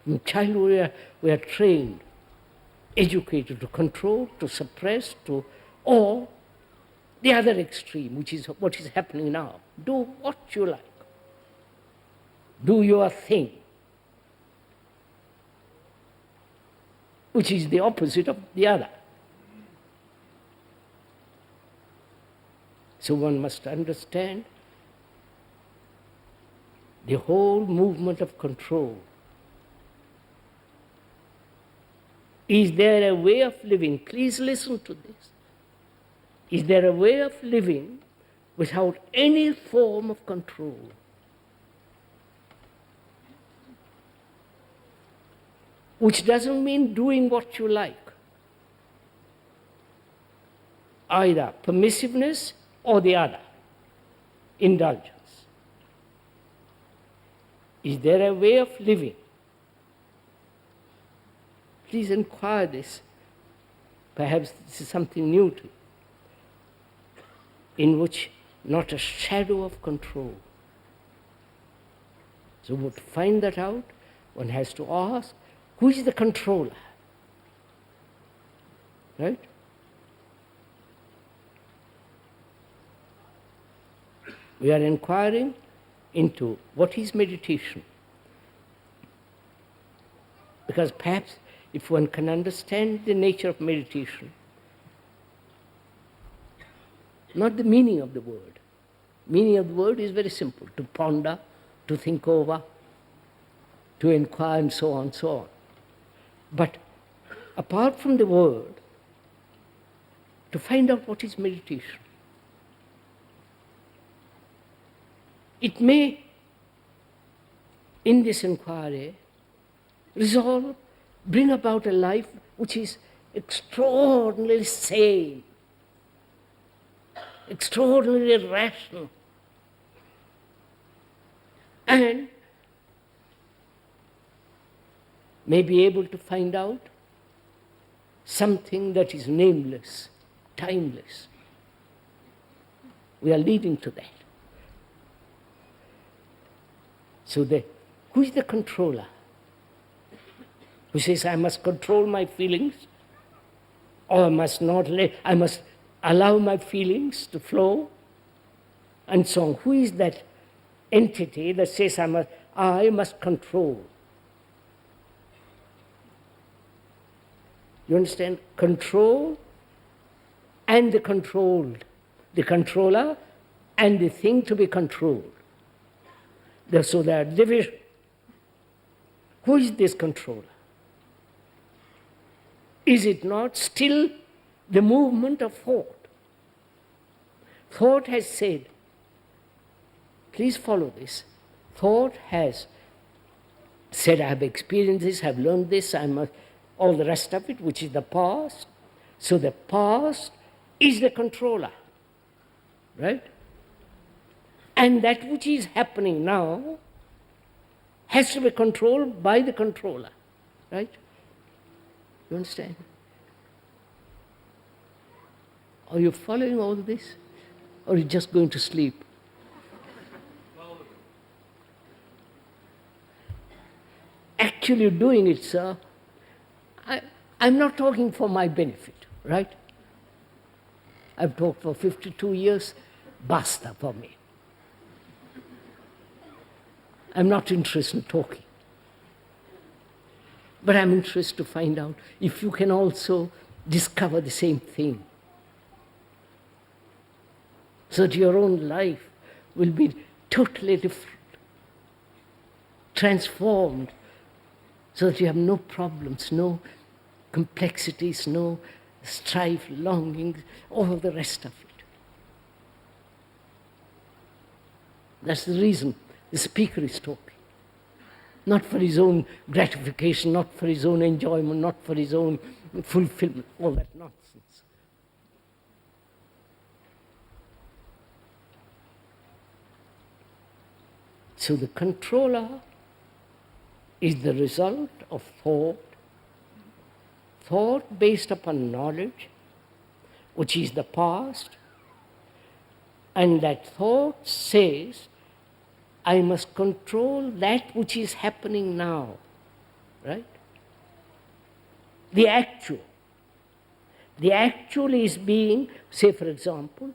In childhood we are trained, educated to control, to suppress, or the other extreme, which is what is happening now. Do what you like. Do your thing, which is the opposite of the other. So one must understand the whole movement of control. Is there a way of living? Please listen to this. Is there a way of living without any form of control? Which doesn't mean doing what you like. Either permissiveness or the other, indulgence. Is there a way of living? Please inquire this. Perhaps this is something new to you, in which not a shadow of control. So to find that out, one has to ask, who is the controller? Right? We are inquiring into what is meditation. Because perhaps if one can understand the nature of meditation, not the meaning of the word. Meaning of the word is very simple, to ponder, to think over, to inquire, and so on, so on. But apart from the word, to find out what is meditation. It may, in this inquiry, bring about a life which is extraordinarily sane, extraordinarily rational, and may be able to find out something that is nameless, timeless. We are leading to that. So who is the controller? Who says, I must control my feelings, or I must not I must allow my feelings to flow, and so on. Who is that entity that says, I must control? You understand? Control and the controlled. The controller and the thing to be controlled. So there are division. Who is this controller? Is it not still the movement of thought? Thought has said, please follow this. Thought has said, I have experienced this, I have learned this, I must, all the rest of it, which is the past. So the past is the controller, right? And that which is happening now has to be controlled by the controller, right? You understand? Are you following all this? Or are you just going to sleep? Actually doing it, sir, I'm not talking for my benefit, right? I've talked for 52 years, basta for me. I'm not interested in talking. But I'm interested to find out if you can also discover the same thing. So that your own life will be totally different, transformed, so that you have no problems, no complexities, no strife, longings, all the rest of it. That's the reason the speaker is talking. Not for his own gratification, not for his own enjoyment, not for his own fulfillment, all that nonsense. So the controller is the result of thought based upon knowledge, which is the past, and that thought says, I must control that which is happening now, right? The actual. The actual is being, say for example,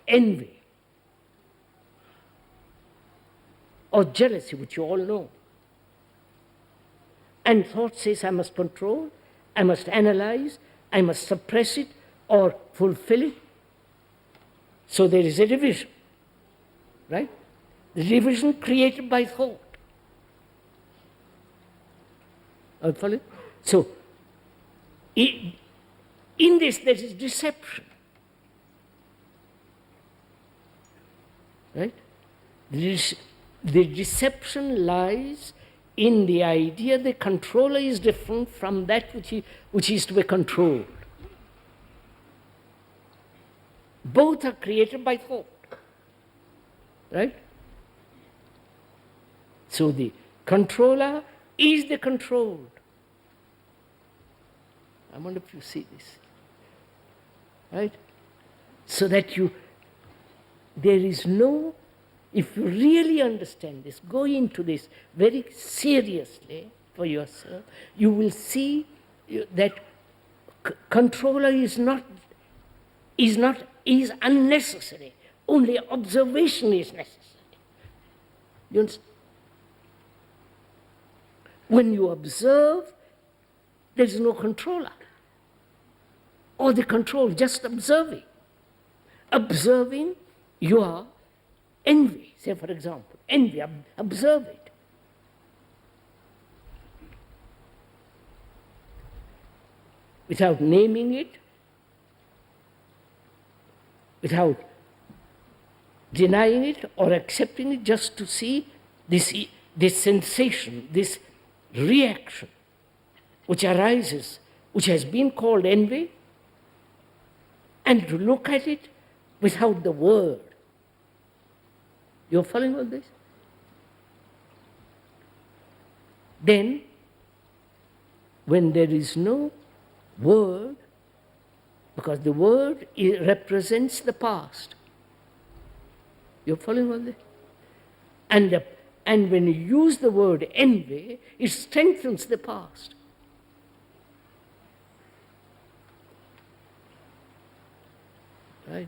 envy or jealousy, which you all know. And thought says, I must control, I must analyze, I must suppress it or fulfill it. So there is a division, right? The division created by thought. Follow? So, in this there is deception, right? The deception lies in the idea the controller is different from that which is to be controlled. Both are created by thought, right? So the controller is the controlled. I wonder if you see this, right? So that there is no, if you really understand this, go into this very seriously for yourself, you will see that controller is unnecessary. Only observation is necessary. You understand? When you observe, there is no controller. Or the control, just observing. Observing your envy, say for example, envy, observe it. Without naming it, without denying it or accepting it, just to see this sensation, this reaction which arises, which has been called envy, and to look at it without the word. You're following all this? Then, when there is no word, because the word represents the past. You're following all this? And when you use the word envy, it strengthens the past. Right?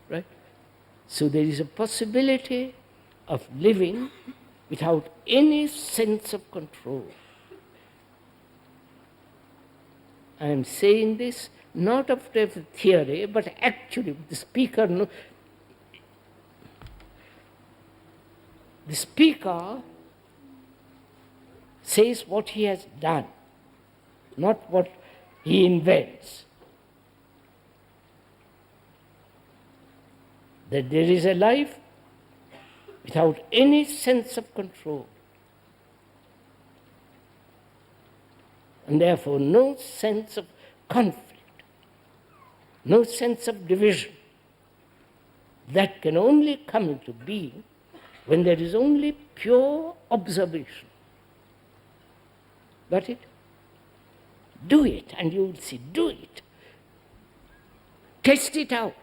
Right? So there is a possibility of living without any sense of control. I am saying this not after theory, but actually the speaker says what he has done, not what he invents. That there is a life without any sense of control. And therefore no sense of conflict, no sense of division. That can only come into being when there is only pure observation. Got it? Do it and you will see. Do it. Test it out.